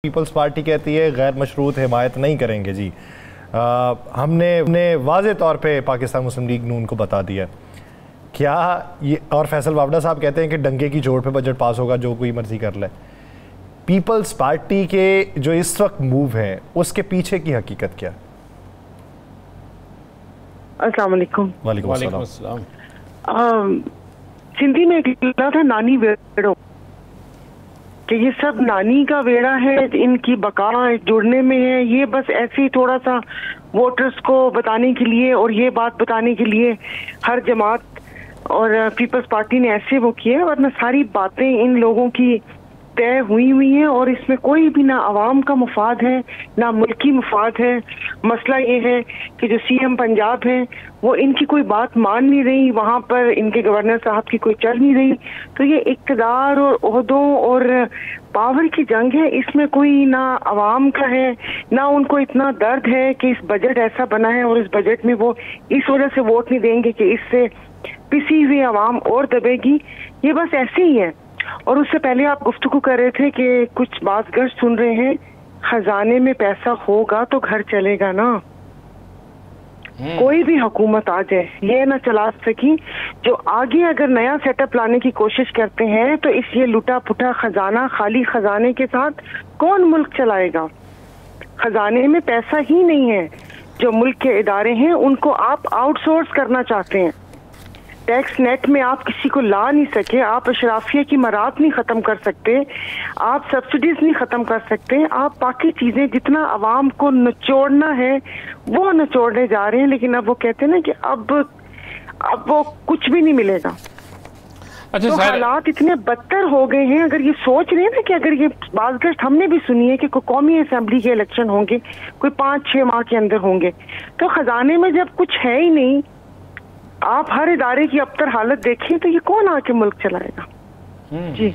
Peoples party कहती है गैर मशरूत हिमायत नहीं करेंगे जी। हमने वाज़े तौर पे पाकिस्तान मुस्लिम लीग नून को बता दिया क्या ये, और फैसल वावड़ा साहब कहते हैं कि डंगे की जोड़ पे बजट पास होगा, जो कोई मर्जी कर ले। पीपल्स पार्टी के जो इस वक्त मूव है उसके पीछे की हकीकत क्या? अस्सलाम वालेकुम। वालेकुम अस्सलाम। सिंधी में एक लिखा था नानी वेड़ो कि ये सब नानी का वेड़ा है, इनकी बका जुड़ने में है। ये बस ऐसे ही थोड़ा सा वोटर्स को बताने के लिए और ये बात बताने के लिए हर जमात और पीपल्स पार्टी ने ऐसे वो किया, वरना सारी बातें इन लोगों की तय हुई हैं और इसमें कोई भी ना आवाम का मुफाद है ना मुल्की मुफाद है। मसला ये है कि जो सीएम पंजाब है वो इनकी कोई बात मान नहीं रही, वहाँ पर इनके गवर्नर साहब की कोई चल नहीं रही। तो ये इक़्तिदार और ओहदों और पावर की जंग है, इसमें कोई ना आवाम का है ना उनको इतना दर्द है कि इस बजट ऐसा बना है और इस बजट में वो इस वजह से वोट नहीं देंगे कि इससे पिसी हुई आवाम और दबेगी। ये बस ऐसे ही है। और उससे पहले आप गुफ्तगू कर रहे थे कि कुछ बात गर्ज सुन रहे हैं, खजाने में पैसा होगा तो घर चलेगा ना। कोई भी हुकूमत आ जाए ये ना चला सकी। जो आगे अगर नया सेटअप लाने की कोशिश करते हैं तो इस ये लुटा पुटा खजाना, खाली खजाने के साथ कौन मुल्क चलाएगा? खजाने में पैसा ही नहीं है। जो मुल्क के इदारे हैं उनको आप आउटसोर्स करना चाहते हैं। टैक्स नेट में आप किसी को ला नहीं सके, आप अशराफिया की मरात नहीं खत्म कर सकते, आप सब्सिडीज नहीं खत्म कर सकते, आप बाकी चीजें जितना आवाम को निचोड़ना है वो निचोड़ने जा रहे हैं। लेकिन अब वो कहते हैं ना कि अब वो कुछ भी नहीं मिलेगा। अच्छा, तो हालात इतने बदतर हो गए हैं। अगर ये सोच रहे हैं ना कि अगर ये बाज़गश्त हमने भी सुनी है कि कोई कौमी असेंबली के इलेक्शन होंगे, कोई 5-6 माह के अंदर होंगे, तो खजाने में जब कुछ है ही नहीं, आप हर इदारे की अबतर हालत देखें तो ये कौन आके मुल्क चलाएगा? जी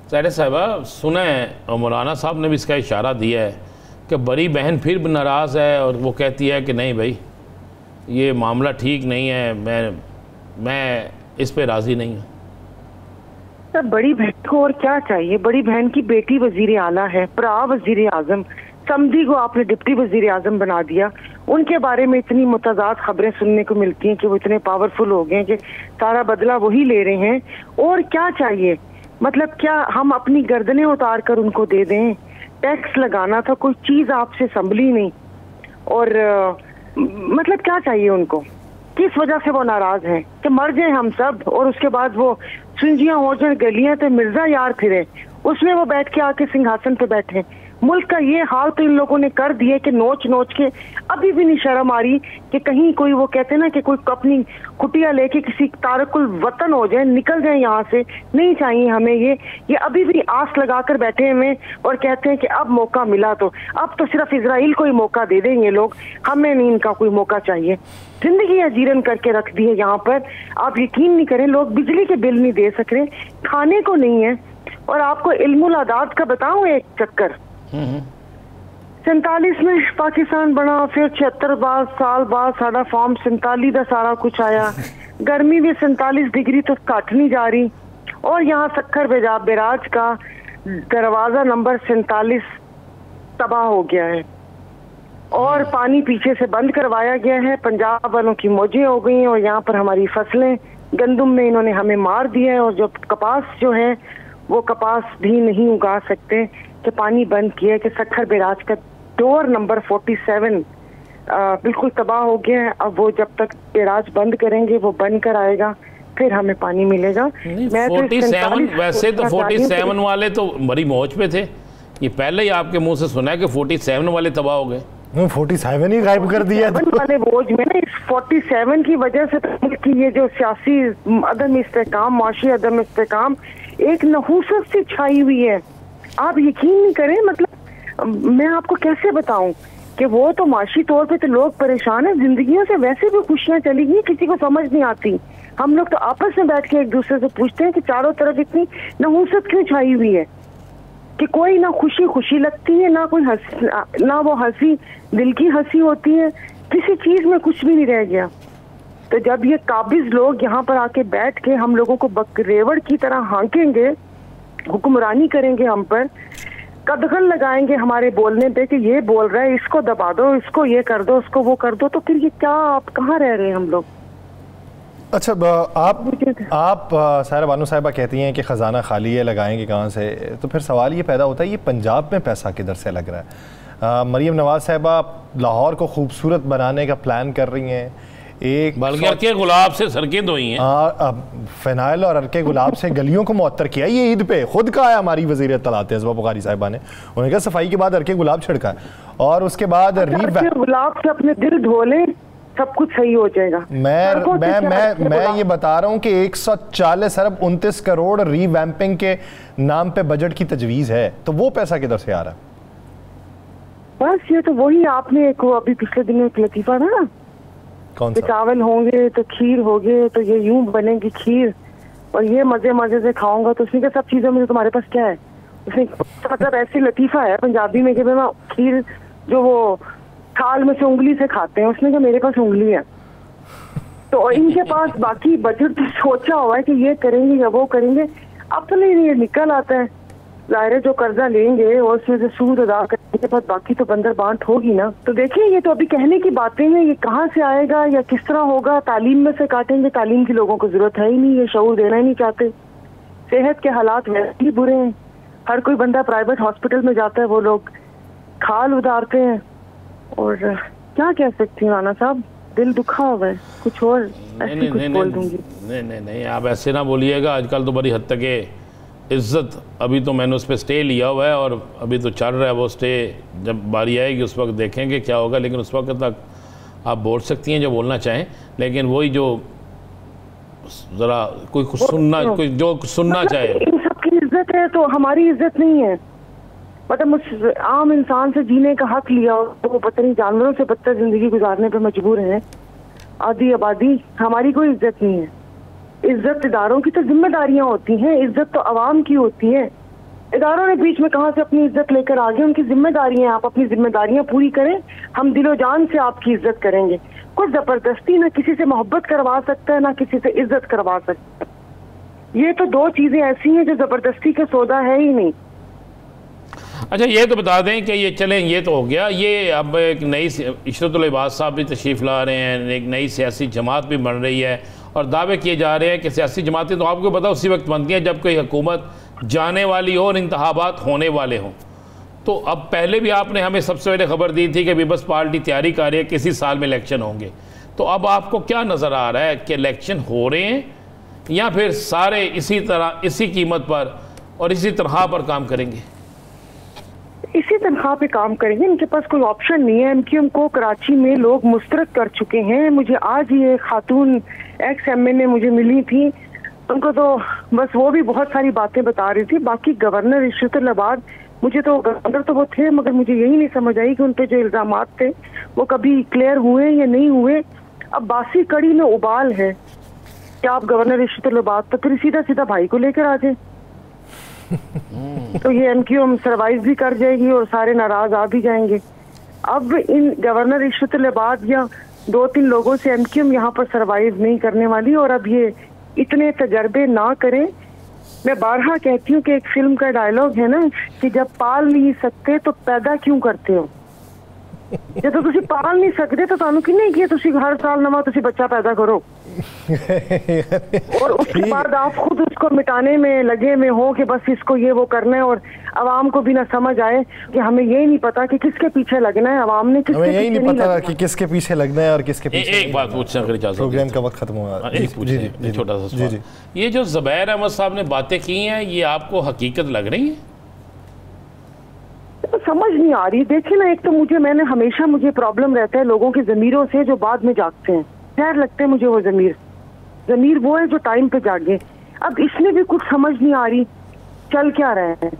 ज़ाहिर साहबा सुना है, और मौलाना साहब ने भी इसका इशारा दिया है कि बड़ी बहन फिर भी नाराज़ है और वो कहती है कि नहीं भाई ये मामला ठीक नहीं है, मैं इस पे राज़ी नहीं हूँ। तब बड़ी बहन को और क्या चाहिए? बड़ी बहन की बेटी वजीर आला है, भरा वजीर आजम, समधी को आपने डिप्टी वजीर आजम बना दिया। उनके बारे में इतनी मुतजाद खबरें सुनने को मिलती हैं कि वो इतने पावरफुल हो गए कि सारा बदला वही ले रहे हैं। और क्या चाहिए? मतलब क्या हम अपनी गर्दनें उतार कर उनको दे दें? टैक्स लगाना था, कोई चीज आपसे संभली नहीं। और मतलब क्या चाहिए उनको? किस वजह से वो नाराज हैं कि मर जाए हम सब और उसके बाद वो सुंजियां हो जाए, गलियां तो मिर्जा यार फिरे, उसमें वो बैठ के आके सिंहासन पे बैठे। मुल्क का ये हाल तो इन लोगों ने कर दिया कि नोच नोच के अभी भी नहीं शर्म आ रही कि कहीं कोई, वो कहते हैं ना कि कोई अपनी कुटिया लेके किसी तारकुल वतन हो जाए, निकल जाए यहाँ से, नहीं चाहिए हमें ये अभी भी आस लगाकर बैठे हुए और कहते हैं कि अब मौका मिला तो अब तो सिर्फ इजराइल को ही मौका दे देंगे लोग, हमें नहीं इनका कोई मौका चाहिए। जिंदगी अजीरन करके रख दी है यहाँ पर। आप यकीन नहीं करें, लोग बिजली के बिल नहीं दे सक रहे, खाने को नहीं है। और आपको इल्मुल आदाद का बताऊं एक चक्कर, 47 में पाकिस्तान बना, फिर 76 साल बाद साडा फॉर्म 47 का सारा कुछ आया। गर्मी भी 47 डिग्री तो घट नहीं जा रही और यहाँ सक्खर बेराज का दरवाजा नंबर 47 तबाह हो गया है और पानी पीछे से बंद करवाया गया है। पंजाब वालों की मौजें हो गई हैं और यहाँ पर हमारी फसलें, गंदुम में इन्होंने हमें मार दिया है। और जो कपास जो है वो कपास भी नहीं उगा सकते कि पानी बंद किया कि सक्खर बेराज का डोर नंबर 47 बिल्कुल तबाह हो गया है। अब वो जब तक बेराज बंद करेंगे वो बंद कर आएगा, फिर हमें पानी मिलेगा। मैं 47 वैसे तो 47 वाले तो बड़ी मौज पे थे, ये पहले ही आपके मुंह से सुना है कि 47 वाले तबाह हो गए। 47 ही गायब कर दिया वाले बोझ में ना, इस 47 की वजह से मुल्क की ये जो सियासी अदम इस्तेकाम, माशी अदम इस्तेकाम, एक नहूसत से छाई हुई है। आप यकीन नहीं करें, मतलब मैं आपको कैसे बताऊं कि वो तो माशी तौर पे तो लोग परेशान हैं, जिंदगियों से वैसे भी खुशियां चली गई, किसी को समझ नहीं आती। हम लोग तो आपस में बैठ के एक दूसरे से पूछते हैं कि चारों तरफ इतनी नहूसत क्यों छाई हुई है कि कोई ना खुशी लगती है, ना कोई हंसी, ना वो हंसी दिल की हंसी होती है, किसी चीज में कुछ भी नहीं रह गया। तो जब ये काबिज लोग यहाँ पर आके बैठ के हम लोगों को बकरेवड़ की तरह हाँकेंगे, हुक्मरानी करेंगे हम पर, कदगन लगाएंगे हमारे बोलने पे कि ये बोल रहा है, इसको दबा दो, इसको ये कर दो, उसको वो कर दो, तो फिर ये क्या, आप कहाँ रह रहे हैं हम लोग? अच्छा, आप साहिरा बानो साहिबा कहती हैं कि ख़जाना खाली है, लगाएंगे कहाँ से? तो फिर सवाल ये पैदा होता है, ये पंजाब में पैसा किधर से लग रहा है? मरीम नवाज साहिबा लाहौर को खूबसूरत बनाने का प्लान कर रही हैं, एक बल्कि अर्के गुलाब से सड़कें धोई हैं, फ़िनाइल और अर्के गुलाब से गलियों को मुअत्तर किया। ये ईद पे खुद कहा है हमारी वज़ीर इत्तलात हज़बा बुखारी साहिबा ने, उन्होंने कहा सफाई के बाद अर्के गुलाब छिड़का है और उसके बाद गुलाब से अपने दिल धो लें, सब कुछ सही हो जाएगा। मैं ये बता रहा हूँ कि 140 अरब 29 करोड़ रीवैम्पिंग के नाम पे बजट की तजवीज़ है, तो वो पैसा किधर से आ रहा है? बस ये तो वही आपने एक अभी पिछले दिन एक लतीफ़ा था ना, कौन सा? चावल होंगे तो खीर होगे, तो ये यूं बनेगी खीर और ये मजे मजे से खाऊंगा, तो उसने कहा सब चीजों में तुम्हारे पास क्या है? उसने मतलब ऐसे लतीफा है पंजाबी में कि मैं खीर जो वो थाल में से उंगली से खाते हैं, उसने कहा मेरे पास उंगली है। तो इनके पास बाकी बजट तो सोचा हुआ है कि ये करेंगे या वो करेंगे, अपने लिए निकल आता है। जाहिर है जो कर्जा लेंगे और उसमें से सूद अदा करने के बाद बाकी तो बंदर बांट होगी ना। तो देखिए ये तो अभी कहने की बातें हैं, ये कहाँ से आएगा या किस तरह होगा? तालीम में से काटेंगे, तालीम की लोगों को जरूरत है ही नहीं, ये शऊर देना ही नहीं चाहते। सेहत के हालात वैसे ही बुरे हैं, हर कोई बंदा प्राइवेट हॉस्पिटल में जाता है, वो लोग खाल उतारते हैं। और क्या कह सकती हूँ राना साहब, दिल दुखा हुआ है, कुछ और ऐसे कुछ बोल दूंगी। नहीं, आप ऐसे ना बोलिएगा। आजकल तो बड़ी हद तक इज़्ज़त, अभी तो मैंने उस पर स्टे लिया हुआ है और अभी तो चल रहा है वो स्टे, जब बारी आएगी उस वक्त देखेंगे क्या होगा, लेकिन उस वक्त तक आप बोल सकती हैं जो बोलना चाहें, लेकिन वही जो ज़रा कोई सुनना, कोई जो सुनना चाहे। इन सबकी इज्जत है तो हमारी इज्जत नहीं है, मतलब आम इंसान से जीने का हक लिया तो वो पता नहीं जानवरों से बदतर जिंदगी गुजारने पर मजबूर है आधी आबादी। हमारी कोई इज्जत नहीं है। इज्जत इदारों की तो जिम्मेदारियां होती हैं, इज्जत तो अवाम की होती है। इदारों ने बीच में कहां से अपनी इज्जत लेकर आ गए? उनकी जिम्मेदारियां, आप अपनी जिम्मेदारियां पूरी करें, हम दिलो जान से आपकी इज्जत करेंगे। कुछ जबरदस्ती ना किसी से मोहब्बत करवा सकता है ना किसी से इज्जत करवा सकता है। ये तो दो चीजें ऐसी हैं जो जबरदस्ती का सौदा है ही नहीं। अच्छा ये तो बता दें कि ये चलें, ये तो हो गया, ये अब एक नई इशरतुल इबाद साहब भी तशरीफ़ ला रहे हैं, एक नई सियासी जमात भी बन रही है और दावे किए जा रहे हैं कि सियासी जमातें तो आपको पता उसी वक्त बनती हैं जब कोई हुकूमत जाने वाली हो और इंतखाबात होने वाले हों। तो अब पहले भी आपने हमें सबसे पहले खबर दी थी कि पीपल्स पार्टी तैयारी कर रही है किसी साल में इलेक्शन होंगे, तो अब आपको क्या नज़र आ रहा है कि इलेक्शन हो रहे हैं या फिर सारे इसी तरह इसी कीमत पर और इसी तनख्वाह पर काम करेंगे? इसी तनख्वाह पे काम करेंगे, इनके पास कोई ऑप्शन नहीं है। एमक्यूएम को कराची में लोग मुस्तरद कर चुके हैं। मुझे आज ये खातून एक्स एमए ने मुझे मिली थी, उनको तो बस वो भी बहुत सारी बातें बता रही थी। बाकी गवर्नर इशरतुल इबाद, मुझे तो गवर्नर तो वो थे मगर मुझे यही नहीं समझ आई कि उन पे जो इल्जामात थे वो कभी क्लियर हुए या नहीं हुए। अब बासी कड़ी में उबाल है कि आप गवर्नर इशरतुल इबाद तो फिर सीधा सीधा भाई को लेकर आ जाए तो ये एमक्यूएम सरवाइव भी कर जाएगी और सारे नाराज आ भी जाएंगे। अब इन गवर्नर इशरतुल इबाद या 2-3 लोगों से एमक्यूएम यहाँ पर सरवाइव नहीं करने वाली। और अब ये इतने तजर्बे ना करें। मैं बारहा कहती हूँ कि एक फिल्म का डायलॉग है ना कि जब पाल नहीं सकते तो पैदा क्यों करते हो। जब तो तुसी पाल नहीं सकते तो तानू किन्ने किया तुसी हर साल नवा तुसी बच्चा पैदा करो और उसके बाद आप खुद उसको मिटाने में लगे में हो कि बस इसको ये वो करना है और आवाम को भी ना समझ आए कि हमें यही नहीं पता कि किसके पीछे लगना है। आवाम ने किसके यही नहीं पता कि किसके पीछे लगना है और किसके पीछे। एक बात पूछना अगर इजाजत, प्रोग्राम का वक्त खत्म हुआ, जी छोटा सा सवाल, ये जो ज़ुबैर अहमद साहब ने बातें की हैं ये आपको हकीकत लग रही है? समझ नहीं आ रही। देखिए ना, एक तो मैंने हमेशा प्रॉब्लम रहता है लोगों के ज़मीरों से जो बाद में जागते हैं। खैर लगते हैं मुझे वो ज़मीर वो है जो टाइम पे जागे। अब इसमें भी कुछ समझ नहीं आ रही चल क्या रहा है,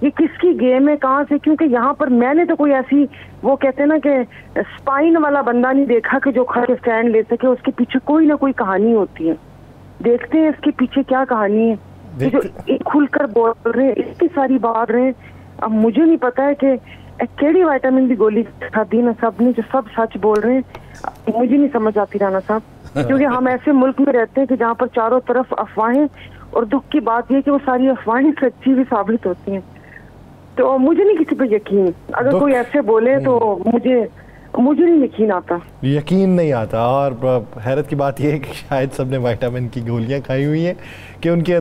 ये किसकी गेम है, कहाँ से। क्योंकि यहाँ पर मैंने तो कोई ऐसी वो कहते हैं ना कि स्पाइन वाला बंदा नहीं देखा कि जो खड़े स्टैंड ले सके। उसके पीछे कोई ना कोई कहानी होती है। देखते हैं इसके पीछे क्या कहानी है। जो एक खुलकर बोल रहे हैं, इतनी सारी बात रहे हैं। अब मुझे नहीं पता है कि केड़ी विटामिन की गोली खादी ना सब ने जो सब सच बोल रहे हैं। मुझे नहीं समझ आती राना साहब, क्योंकि हम ऐसे मुल्क में रहते हैं कि जहाँ पर चारों तरफ अफवाहें, और दुख की बात यह कि वो सारी अफवाहें सच्ची भी साबित होती हैं। तो मुझे नहीं किसी पे यकीन, अगर कोई ऐसे बोले तो मुझे नहीं यकीन आता, यकीन नहीं आता। और हैरत की बात यह है कि शायद सबने विटामिन की गोलियां खाई हुई हैं कि उनके